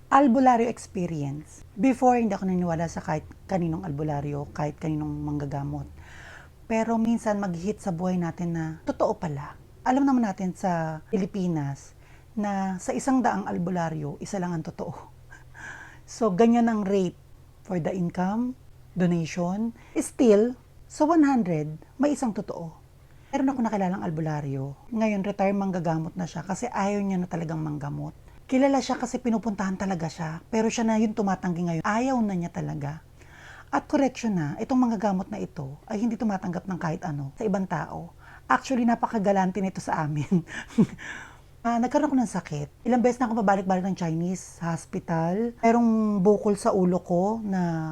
Albularyo experience. Before, hindi ako naniniwala sa kahit kaninong albularyo, kahit kaninong manggagamot. Pero minsan mag-hit sa buhay natin na totoo pala. Alam naman natin sa Pilipinas na sa 100 albularyo, isa lang ang totoo. So, ganyan ang rate for the income, donation. Still, sa 100, may isang totoo. Meron ako nakilalang albularyo. Ngayon, retire manggagamot na siya kasi ayaw niya na talagang manggamot. Kilala siya kasi pinupuntahan talaga siya. Pero siya na yung tumatanggi ngayon. Ayaw na niya talaga. At correction na, itong manggagamot na ito ay hindi tumatanggap ng kahit ano sa ibang tao. Actually, napakagalante nito sa amin. Nagkaroon ako ng sakit. Ilang beses na ako pabalik-balik ng Chinese hospital. Merong bukol sa ulo ko na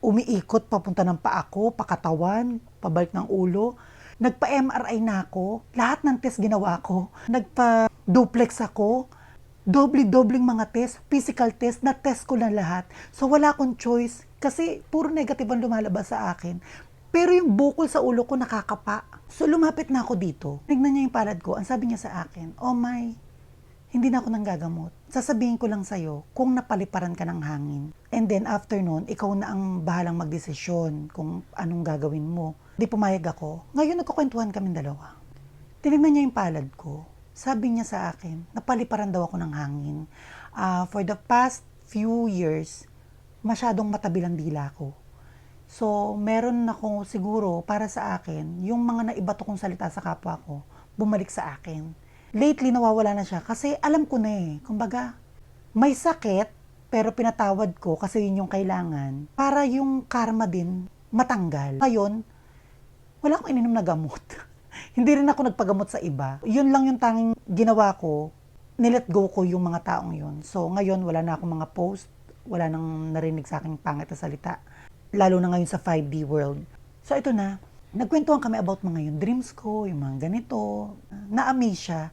umiikot papunta ng paa ko, pakatawan, pabalik ng ulo. Nagpa-MRI na ako. Lahat ng test ginawa ko. Nagpa-duplex ako. Doble-dobling mga test, physical test, na-test ko na lahat. So wala akong choice kasi puro negative ang lumalabas sa akin. Pero yung bukol sa ulo ko nakakapa. So lumapit na ako dito. Tignan niya yung palad ko. Ang sabi niya sa akin, "Oh my, hindi na ako nanggagamot. Sasabihin ko lang sa'yo kung napaliparan ka ng hangin. And then after nun, ikaw na ang bahalang magdesisyon kung anong gagawin mo." Di pumayag ako. Ngayon nagkukwentuhan kaming dalawa. Tinignan niya yung palad ko. Sabi niya sa akin, napaliparan daw ako ng hangin. For the past few years, masyadong matabil ang dila ko. So, meron ako siguro para sa akin, yung mga naibato kong salita sa kapwa ko, bumalik sa akin. Lately, nawawala na siya kasi alam ko na eh. Kumbaga, may sakit, pero pinatawad ko kasi yun yung kailangan para yung karma din matanggal. Ngayon, wala akong ininom na gamot. Hindi rin ako nagpagamot sa iba. Yun lang yung tanging ginawa ko. Nilet go ko yung mga taong yun. So ngayon wala na akong mga post. Wala nang narinig sa aking pangit na salita. Lalo na ngayon sa 5D world. So ito na. Nagkwentuhan kami about mga yung dreams ko, yung mga ganito. Na-amaze siya.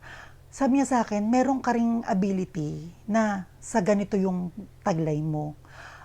Sabi niya sa akin, meron ka ring ability na sa ganito yung taglay mo.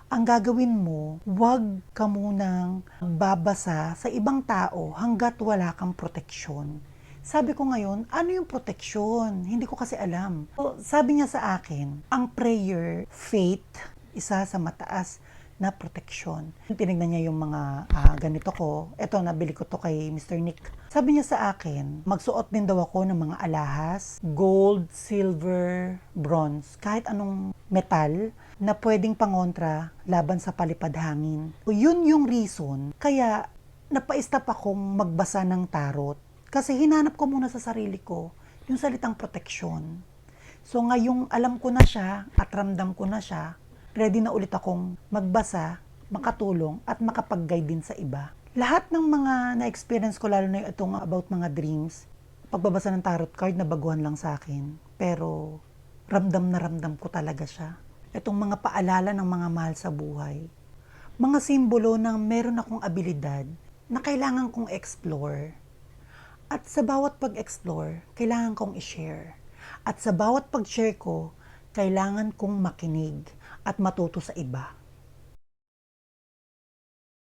Ang gagawin mo, huwag ka munang babasa sa ibang tao hanggat wala kang proteksyon. Sabi ko ngayon, ano yung proteksyon? Hindi ko kasi alam. So, sabi niya sa akin, ang prayer, faith, isa sa mataas na proteksyon. Tinignan niya yung mga ganito ko. Ito, nabili ko to kay Mr. Nick. Sabi niya sa akin, magsuot din daw ako ng mga alahas, gold, silver, bronze, kahit anong metal na pwedeng pangontra laban sa palipad hangin. Yun yung reason kaya napa-stop akong magbasa ng tarot. Kasi hinanap ko muna sa sarili ko yung salitang proteksyon. So ngayong alam ko na siya at ramdam ko na siya, ready na ulit akong magbasa, makatulong, at makapag-guide din sa iba. Lahat ng mga na-experience ko, lalo na itong about mga dreams, pagbabasa ng tarot card, nabaguhan lang sa akin. Pero ramdam na ramdam ko talaga siya. Itong mga paalala ng mga mahal sa buhay. Mga simbolo ng meron akong abilidad na kailangan kong explore. At sa bawat pag-explore, kailangan kong i-share. At sa bawat pag-share ko, kailangan kong makinig at matuto sa iba.